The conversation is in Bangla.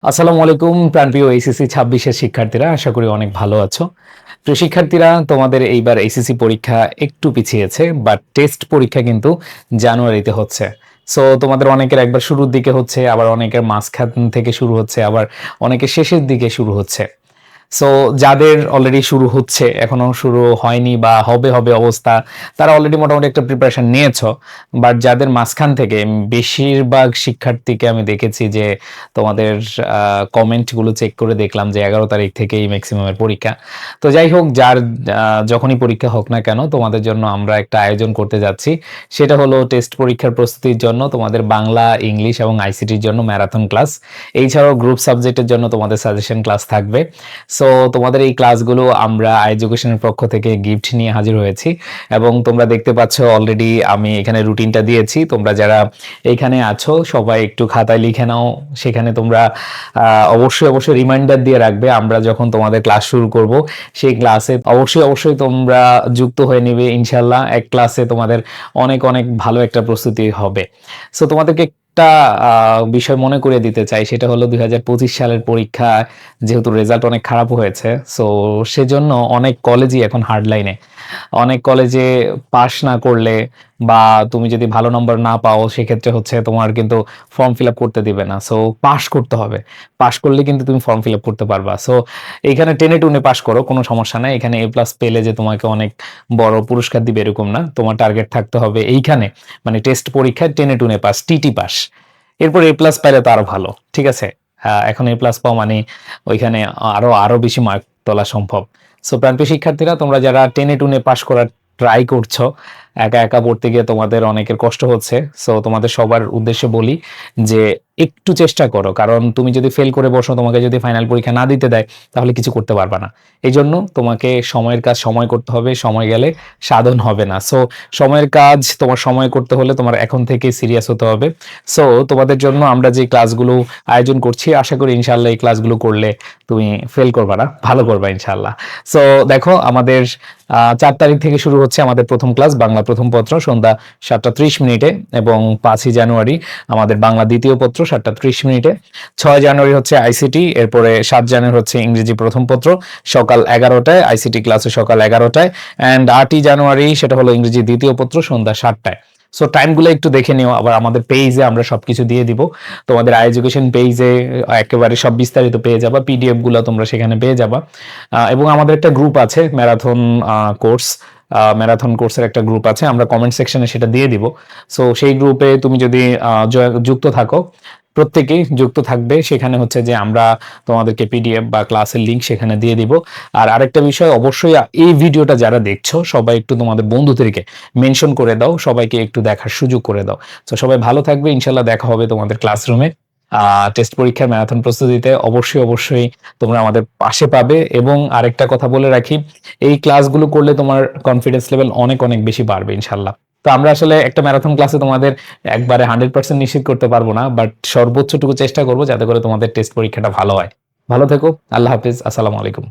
আসসালামু আলাইকুম প্রাণপ্রিয় এইচএসসি ২৬ এর শিক্ষার্থীরা, আশা করি অনেক ভালো আছো। প্রিয় শিক্ষার্থীরা, তোমাদের এইবার এইচএসসি পরীক্ষা একটু পিছিয়েছে, বাট টেস্ট পরীক্ষা কিন্তু জানুয়ারিতে হচ্ছে। সো তোমাদের অনেকের একবার শুরুর দিকে হচ্ছে, আবার অনেকের মাঝখান থেকে শুরু হচ্ছে, আবার অনেকের শেষের দিকে শুরু হচ্ছে। সো যাদের অলরেডি শুরু হচ্ছে, এখনো শুরু হয়নি বা হবে হবে অবস্থা, তারা অলরেডি মোটামুটি একটা প্রিপারেশন নিয়েছো। বাট যাদের মাঝখান থেকে বেশিরভাগ শিক্ষার্থীকে আমি দেখেছি যে তোমাদের কমেন্টগুলো চেক করে দেখলাম যে 11 তারিখ থেকেই ম্যাক্সিমামের পরীক্ষা। তো যাই হোক, যার যখনই পরীক্ষা হোক না কেন, তোমাদের জন্য আমরা একটা আয়োজন করতে যাচ্ছি। সেটা হলো টেস্ট পরীক্ষার প্রস্তুতির জন্য তোমাদের বাংলা, ইংলিশ এবং আইসিটির জন্য ম্যারাথন ক্লাস। এছাড়াও গ্রুপ সাবজেক্টের জন্য তোমাদের সাজেশন ক্লাস থাকবে। সো তোমাদের এই ক্লাসগুলো আমরা এডুকেশনের পক্ষ থেকে গিফট নিয়ে হাজির হয়েছি, এবং তোমরা দেখতে পাচ্ছ অলরেডি আমি এখানে রুটিনটা দিয়েছি। তোমরা যারা এখানে আছো সবাই একটু খাতায় লিখে নাও। সেখানে তোমরা অবশ্যই অবশ্যই রিমাইন্ডার দিয়ে রাখবে আমরা যখন তোমাদের ক্লাস শুরু করব, সেই ক্লাসে অবশ্যই অবশ্যই তোমরা যুক্ত হয়ে নিবে। ইনশাল্লাহ এক ক্লাসে তোমাদের অনেক অনেক ভালো একটা প্রস্তুতি হবে। সো তোমাদেরকে একটা বিষয় মনে করে দিতে চাই, সেটা হলো 2025 সালের পরীক্ষা যেহেতু রেজাল্ট অনেক খারাপ হয়েছে, সো সেজন্য অনেক কলেজই এখন হার্ড লাইনে। অনেক কলেজে পাস না করলে বা তুমি যদি ভালো নম্বর না পাও, সেক্ষেত্রে হচ্ছে তোমার কিন্তু ফর্ম ফিল আপ করতে দিবে না। সো পাস করতে হবে, পাস করলে কিন্তু তুমি ফর্ম ফিল আপ করতে পারবা। সো এইখানে টেনে টুনে পাস করো, কোনো সমস্যা নাই। এখানে এ প্লাস পেলে যে তোমাকে অনেক বড় পুরস্কার দিবে এরকম না। তোমার টার্গেট থাকতে হবে এইখানে, মানে টেস্ট পরীক্ষায় টেনে টুনে পাস, টিটি পাস। এরপর এ প্লাস পাইলে তো আরো ভালো, ঠিক আছে। এখন এ প্লাস পাও মানে ওইখানে আরো আরো বেশি মার্ক তোলা সম্ভব। সো প্রাণপ্রিয় শিক্ষার্থীরা, তোমরা যারা টেনে টুনে পাস করার ট্রাই করছো, একা একা পড়তে গিয়ে তোমাদের অনেকের কষ্ট হচ্ছে, সো তোমাদের সবার উদ্দেশ্যে বলি যে একটু চেষ্টা করো। কারণ তুমি যদি ফেল করে বসো, তোমাকে যদি ফাইনাল পরীক্ষা না দিতে দেয়, তাহলে কিছু করতে পারবে না। এই জন্য তোমাকে সময়ের কাজ সময় করতে হবে, সময় গেলে সাধন হবে না। সো সময়ের কাজ তোমার সময় করতে হলে তোমার এখন থেকে সিরিয়াস হতে হবে। সো তোমাদের জন্য আমরা যে ক্লাসগুলো আয়োজন করছি, আশা করি ইনশাল্লাহ এই ক্লাসগুলো করলে তুমি ফেল করবা না, ভালো করবা ইনশাল্লাহ। সো দেখো, আমাদের 4 তারিখ থেকে শুরু হচ্ছে আমাদের প্রথম ক্লাস, বাংলা প্রথম পত্র সন্ধ্যা 7টা 30 মিনিটে, এবং 5ই জানুয়ারি আমাদের বাংলা দ্বিতীয় পত্র 7টা 30 মিনিটে। 6ই জানুয়ারি হচ্ছে আইসিটি, এরপরে 7 জানুয়ারি হচ্ছে ইংরেজি প্রথম পত্র সকাল 11টায়, আইসিটি ক্লাসে সকাল 11টায়। অ্যান্ড 8ই জানুয়ারি সেটা হলো ইংরেজি দ্বিতীয় পত্র সন্ধ্যা 7টায়। সো টাইমগুলো একটু দেখে নিও। আবার আমাদের পেজে আমরা সবকিছু দিয়ে দিব, তোমাদের এডুকেশন পেজে একেবারে সব বিস্তারিত পেয়ে যাবা, পিডিএফ গুলো তোমরা সেখানে পেয়ে যাবা। এবং আমাদের একটা গ্রুপ আছে ম্যারাথন কোর্স, ম্যারাথন কোর্সের একটা গ্রুপ আছে, আমরা কমেন্ট সেকশনে সেটা দিয়ে দিব। সো সেই গ্রুপে তুমি যদি যুক্ত থাকো, প্রত্যেকেই যুক্ত থাকবে। সেখানে হচ্ছে যে আমরা তোমাদেরকে পিডিএফ বা ক্লাসের লিঙ্ক সেখানে দিয়ে দিব। আর আরেকটা বিষয়, অবশ্যই এই ভিডিওটা যারা দেখছো সবাই একটু তোমাদের বন্ধুদেরকে মেনশন করে দাও, সবাইকে একটু দেখার সুযোগ করে দাও। তো সবাই ভালো থাকবে, ইনশাল্লাহ দেখা হবে তোমাদের ক্লাসরুমে। টেস্ট পরীক্ষার ম্যারাথন প্রস্তুতিতে অবশ্যই অবশ্যই তোমরা আমাদের পাশে পাবে। এবং আরেকটা কথা বলে রাখি, এই ক্লাসগুলো করলে তোমার কনফিডেন্স লেভেল অনেক অনেক বেশি বাড়বে ইনশাল্লাহ। তো আমরা আসলে একটা ম্যারাথন ক্লাসে তোমাদের একবারে 100% নিশ্চিত করতে পারবো না, বাট সর্বোচ্চটুকু চেষ্টা করবো যাতে করে তোমাদের টেস্ট পরীক্ষাটা ভালো হয়। ভালো থেকো, আল্লাহ হাফিজ, আসসালামু আলাইকুম।